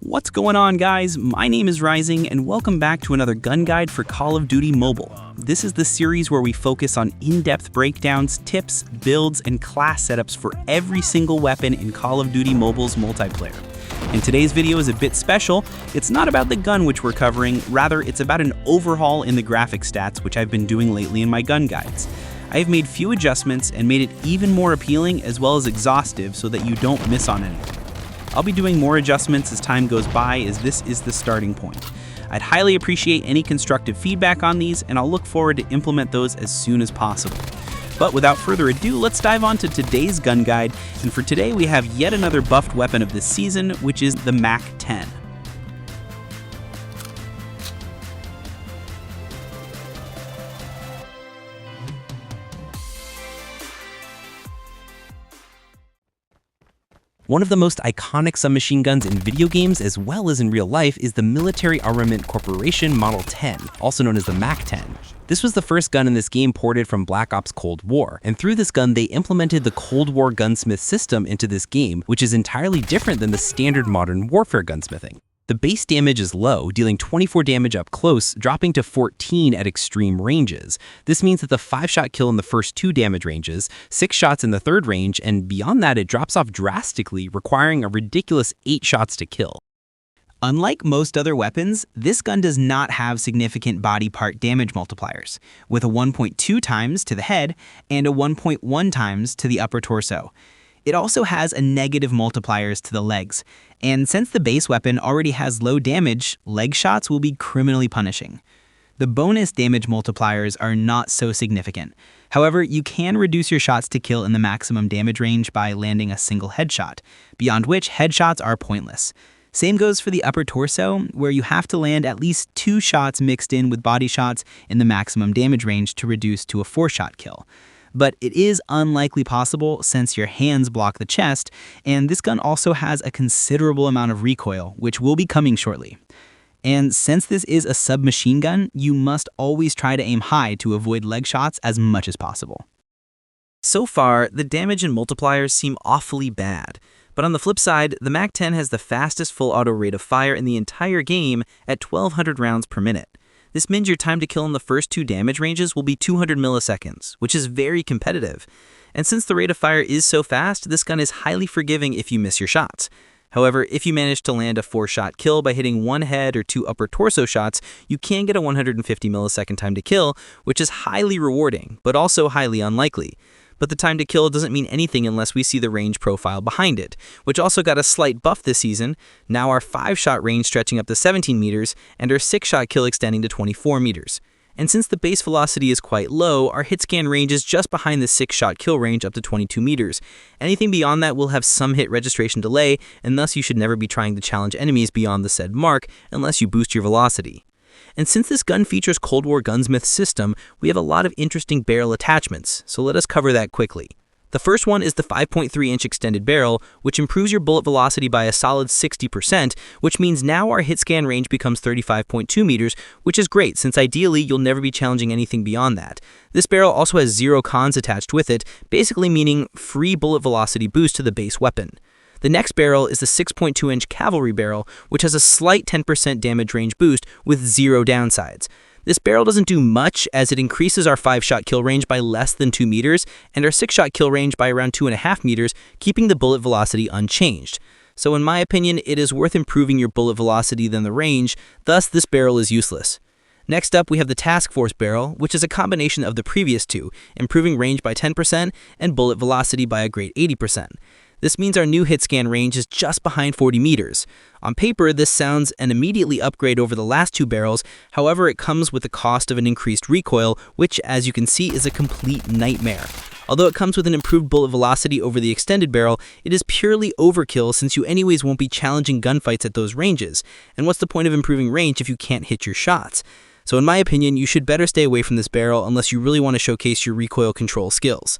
What's going on, guys? My name is Rising, and welcome back to another gun guide for Call of Duty Mobile. This is the series where we focus on in-depth breakdowns, tips, builds, and class setups for every single weapon in Call of Duty Mobile's multiplayer. And today's video is a bit special. It's not about the gun which we're covering, rather it's about an overhaul in the graphic stats which I've been doing lately in my gun guides. I have made few adjustments and made it even more appealing as well as exhaustive so that you don't miss on anything. I'll be doing more adjustments as time goes by, as this is the starting point. I'd highly appreciate any constructive feedback on these, and I'll look forward to implement those as soon as possible. But without further ado, let's dive on to today's gun guide, and for today we have yet another buffed weapon of this season, which is the MAC-10. One of the most iconic submachine guns in video games as well as in real life is the Military Armament Corporation Model 10, also known as the MAC-10. This was the first gun in this game ported from Black Ops Cold War, and through this gun they implemented the Cold War gunsmith system into this game, which is entirely different than the standard modern warfare gunsmithing. The base damage is low, dealing 24 damage up close, dropping to 14 at extreme ranges. This means that the 5-shot kill in the first 2 damage ranges, 6 shots in the 3rd range, and beyond that it drops off drastically, requiring a ridiculous 8 shots to kill. Unlike most other weapons, this gun does not have significant body part damage multipliers, with a 1.2 times to the head and a 1.1 times to the upper torso. It also has a negative multipliers to the legs, and since the base weapon already has low damage, leg shots will be criminally punishing. The bonus damage multipliers are not so significant. However, you can reduce your shots to kill in the maximum damage range by landing a single headshot, beyond which headshots are pointless. Same goes for the upper torso, where you have to land at least 2 shots mixed in with body shots in the maximum damage range to reduce to a 4-shot kill. But it is unlikely possible since your hands block the chest, and this gun also has a considerable amount of recoil, which will be coming shortly. And since this is a submachine gun, you must always try to aim high to avoid leg shots as much as possible. So far, the damage and multipliers seem awfully bad. But on the flip side, the MAC-10 has the fastest full auto rate of fire in the entire game at 1200 rounds per minute. This means your time to kill in the first 2 damage ranges will be 200 milliseconds, which is very competitive. And since the rate of fire is so fast, this gun is highly forgiving if you miss your shots. However, if you manage to land a 4-shot kill by hitting 1 head or 2 upper torso shots, you can get a 150 millisecond time to kill, which is highly rewarding, but also highly unlikely. But the time to kill doesn't mean anything unless we see the range profile behind it, which also got a slight buff this season, now our 5-shot range stretching up to 17 meters, and our 6-shot kill extending to 24 meters. And since the base velocity is quite low, our hit scan range is just behind the 6-shot kill range up to 22 meters. Anything beyond that will have some hit registration delay, and thus you should never be trying to challenge enemies beyond the said mark unless you boost your velocity. And since this gun features Cold War gunsmith system, we have a lot of interesting barrel attachments, so let us cover that quickly. The first one is the 5.3-inch extended barrel, which improves your bullet velocity by a solid 60%, which means now our hit scan range becomes 35.2 meters, which is great since ideally you'll never be challenging anything beyond that. This barrel also has 0 cons attached with it, basically meaning free bullet velocity boost to the base weapon. The next barrel is the 6.2-inch cavalry barrel, which has a slight 10% damage range boost with 0 downsides. This barrel doesn't do much as it increases our 5-shot kill range by less than 2 meters and our 6-shot kill range by around 2.5 meters, keeping the bullet velocity unchanged. So in my opinion, it is worth improving your bullet velocity than the range, thus this barrel is useless. Next up, we have the Task Force barrel, which is a combination of the previous 2, improving range by 10% and bullet velocity by a great 80%. This means our new hit scan range is just behind 40 meters. On paper, this sounds an immediately upgrade over the last 2 barrels, however it comes with the cost of an increased recoil, which as you can see is a complete nightmare. Although it comes with an improved bullet velocity over the extended barrel, it is purely overkill since you anyways won't be challenging gunfights at those ranges. And what's the point of improving range if you can't hit your shots? So in my opinion, you should better stay away from this barrel unless you really want to showcase your recoil control skills.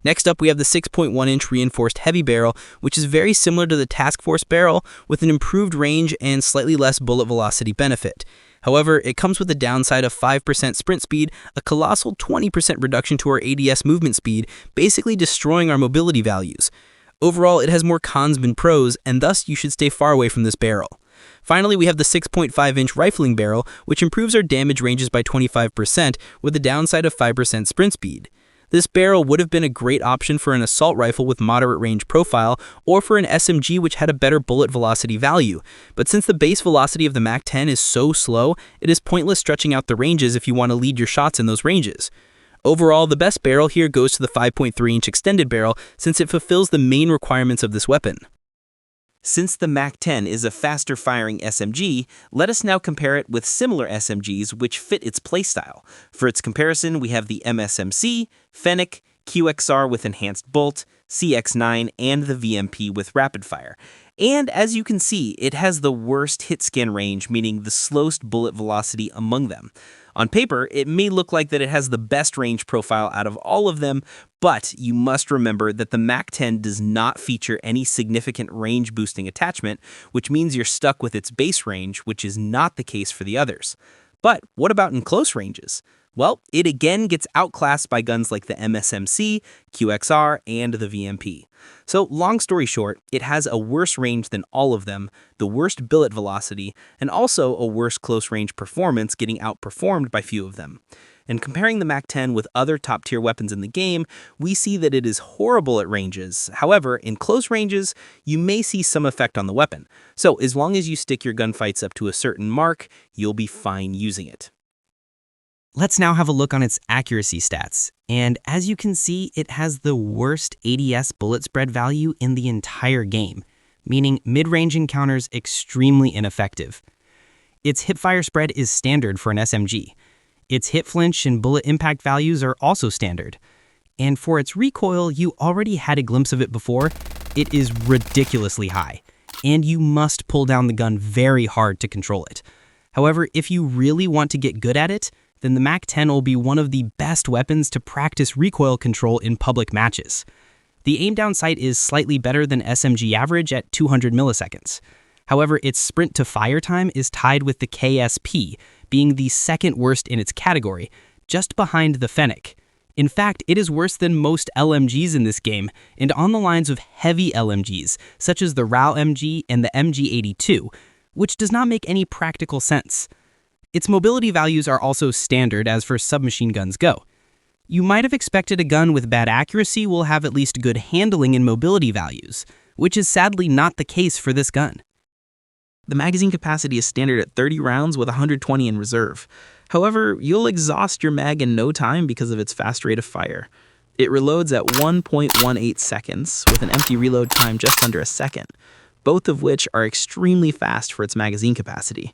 Next up, we have the 6.1-inch reinforced heavy barrel, which is very similar to the Task Force barrel with an improved range and slightly less bullet velocity benefit. However, it comes with a downside of 5% sprint speed, a colossal 20% reduction to our ADS movement speed, basically destroying our mobility values. Overall, it has more cons than pros, and thus you should stay far away from this barrel. Finally, we have the 6.5-inch rifling barrel, which improves our damage ranges by 25% with a downside of 5% sprint speed. This barrel would have been a great option for an assault rifle with moderate range profile or for an SMG which had a better bullet velocity value, but since the base velocity of the MAC-10 is so slow, it is pointless stretching out the ranges if you want to lead your shots in those ranges. Overall, the best barrel here goes to the 5.3-inch extended barrel since it fulfills the main requirements of this weapon. Since the MAC-10 is a faster firing SMG, let us now compare it with similar SMGs which fit its playstyle. For its comparison, we have the MSMC, Fennec, QXR with enhanced bolt, CX9, and the VMP with rapid fire. And as you can see, it has the worst hit scan range, meaning the slowest bullet velocity among them. On paper, it may look like that it has the best range profile out of all of them, but you must remember that the MAC-10 does not feature any significant range boosting attachment, which means you're stuck with its base range, which is not the case for the others. But what about in close ranges? Well, it again gets outclassed by guns like the MSMC, QXR, and the VMP. So long story short, it has a worse range than all of them, the worst billet velocity, and also a worse close range performance, getting outperformed by few of them. And comparing the MAC-10 with other top-tier weapons in the game, we see that it is horrible at ranges. However, in close ranges, you may see some effect on the weapon. So as long as you stick your gunfights up to a certain mark, you'll be fine using it. Let's now have a look on its accuracy stats, and as you can see, it has the worst ADS bullet spread value in the entire game, meaning mid-range encounters extremely ineffective. Its hipfire spread is standard for an SMG. Its hit flinch and bullet impact values are also standard. And for its recoil, you already had a glimpse of it before. It is ridiculously high, and you must pull down the gun very hard to control it. However, if you really want to get good at it, then the MAC-10 will be one of the best weapons to practice recoil control in public matches. The aim down sight is slightly better than SMG average at 200 milliseconds. However, its sprint to fire time is tied with the KSP, being the second worst in its category, just behind the Fennec. In fact, it is worse than most LMGs in this game, and on the lines of heavy LMGs, such as the RAL MG and the MG82, which does not make any practical sense. Its mobility values are also standard as for submachine guns go. You might have expected a gun with bad accuracy will have at least good handling and mobility values, which is sadly not the case for this gun. The magazine capacity is standard at 30 rounds with 120 in reserve. However, you'll exhaust your mag in no time because of its fast rate of fire. It reloads at 1.18 seconds with an empty reload time just under a second, both of which are extremely fast for its magazine capacity.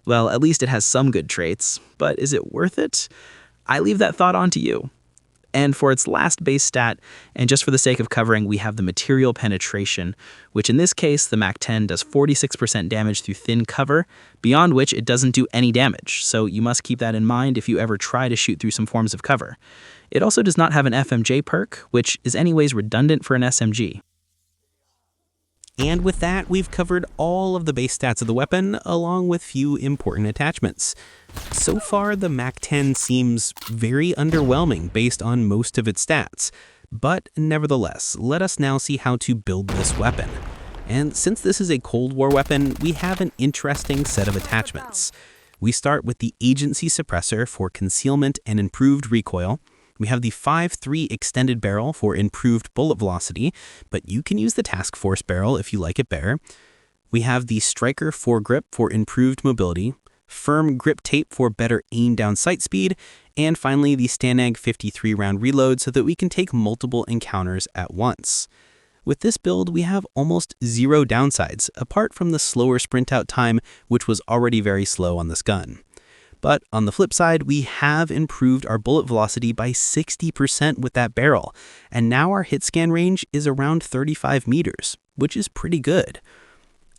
Well, at least it has some good traits, but is it worth it? I leave that thought on to you. And for its last base stat, and just for the sake of covering, we have the material penetration, which in this case, the MAC-10 does 46% damage through thin cover, beyond which it doesn't do any damage, so you must keep that in mind if you ever try to shoot through some forms of cover. It also does not have an FMJ perk, which is anyways redundant for an SMG. And with that, we've covered all of the base stats of the weapon, along with few important attachments. So far, the MAC-10 seems very underwhelming based on most of its stats. But nevertheless, let us now see how to build this weapon. And since this is a Cold War weapon, we have an interesting set of attachments. We start with the agency suppressor for concealment and improved recoil. We have the 5.3 extended barrel for improved bullet velocity, but you can use the task force barrel if you like it better. We have the striker foregrip for improved mobility, firm grip tape for better aim down sight speed, and finally the Stanag 53 round reload so that we can take multiple encounters at once. With this build, we have almost zero downsides, apart from the slower sprint out time, which was already very slow on this gun. But on the flip side, we have improved our bullet velocity by 60% with that barrel, and now our hit scan range is around 35 meters, which is pretty good.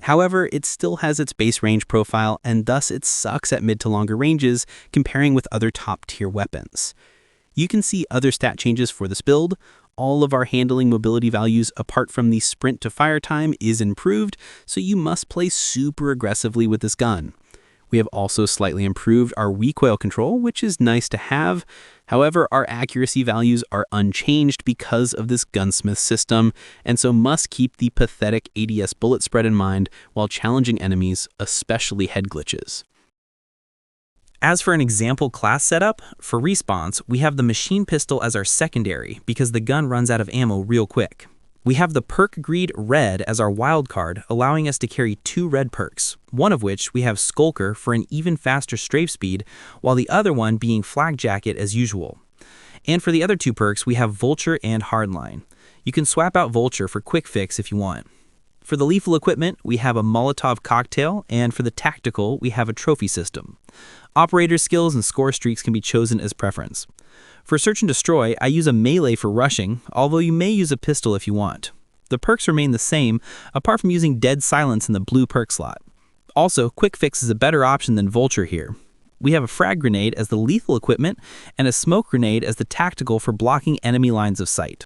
However, it still has its base range profile, and thus it sucks at mid to longer ranges comparing with other top tier weapons. You can see other stat changes for this build. All of our handling mobility values apart from the sprint to fire time is improved, so you must play super aggressively with this gun. We have also slightly improved our recoil control, which is nice to have. However, our accuracy values are unchanged because of this gunsmith system, and so must keep the pathetic ADS bullet spread in mind while challenging enemies, especially head glitches. As for an example class setup, for respawns, we have the machine pistol as our secondary because the gun runs out of ammo real quick. We have the perk greed red as our wild card, allowing us to carry 2 red perks, one of which we have Skulker for an even faster strafe speed, while the other one being Flag Jacket as usual. And for the other 2 perks, we have Vulture and Hardline. You can swap out Vulture for Quick Fix if you want. For the lethal equipment, we have a Molotov cocktail, and for the tactical, we have a trophy system. Operator skills and score streaks can be chosen as preference. For Search and Destroy, I use a melee for rushing, although you may use a pistol if you want. The perks remain the same, apart from using Dead Silence in the blue perk slot. Also, Quick Fix is a better option than Vulture here. We have a frag grenade as the lethal equipment, and a smoke grenade as the tactical for blocking enemy lines of sight.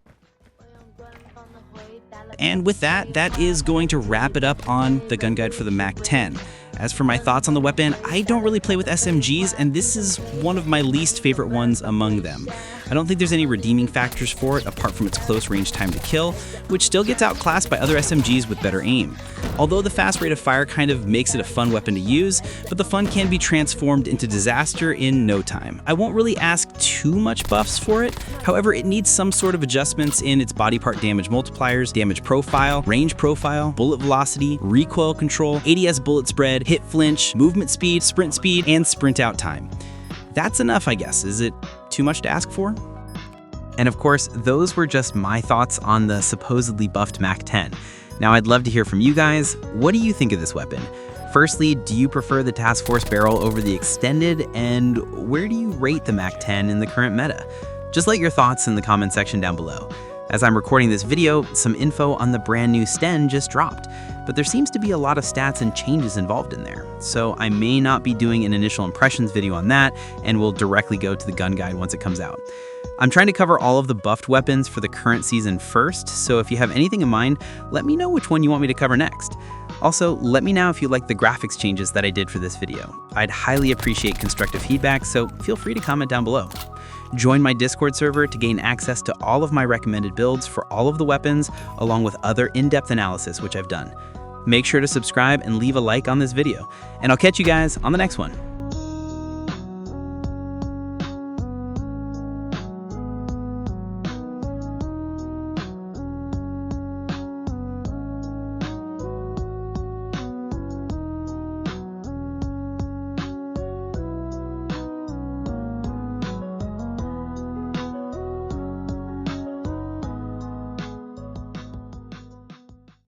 And with that, that is going to wrap it up on the gun guide for the MAC-10. As for my thoughts on the weapon, I don't really play with SMGs, and this is one of my least favorite ones among them. I don't think there's any redeeming factors for it apart from its close range time to kill, which still gets outclassed by other SMGs with better aim. Although the fast rate of fire kind of makes it a fun weapon to use, but the fun can be transformed into disaster in no time. I won't really ask too much buffs for it, however it needs some sort of adjustments in its body part damage multipliers, damage profile, range profile, bullet velocity, recoil control, ADS bullet spread, hit flinch, movement speed, and sprint out time. That's enough, I guess. Is it too much to ask for? And of course, those were just my thoughts on the supposedly buffed MAC-10. Now I'd love to hear from you guys. What do you think of this weapon? Firstly, do you prefer the Task Force barrel over the extended? And where do you rate the MAC-10 in the current meta? Just let your thoughts in the comment section down below. As I'm recording this video, some info on the brand new Sten just dropped, but there seems to be a lot of stats and changes involved in there. So I may not be doing an initial impressions video on that, and will directly go to the gun guide once it comes out. I'm trying to cover all of the buffed weapons for the current season first, so if you have anything in mind, let me know which one you want me to cover next. Also, let me know if you like the graphics changes that I did for this video. I'd highly appreciate constructive feedback, so feel free to comment down below. Join my Discord server to gain access to all of my recommended builds for all of the weapons, along with other in-depth analysis which I've done. Make sure to subscribe and leave a like on this video, and I'll catch you guys on the next one.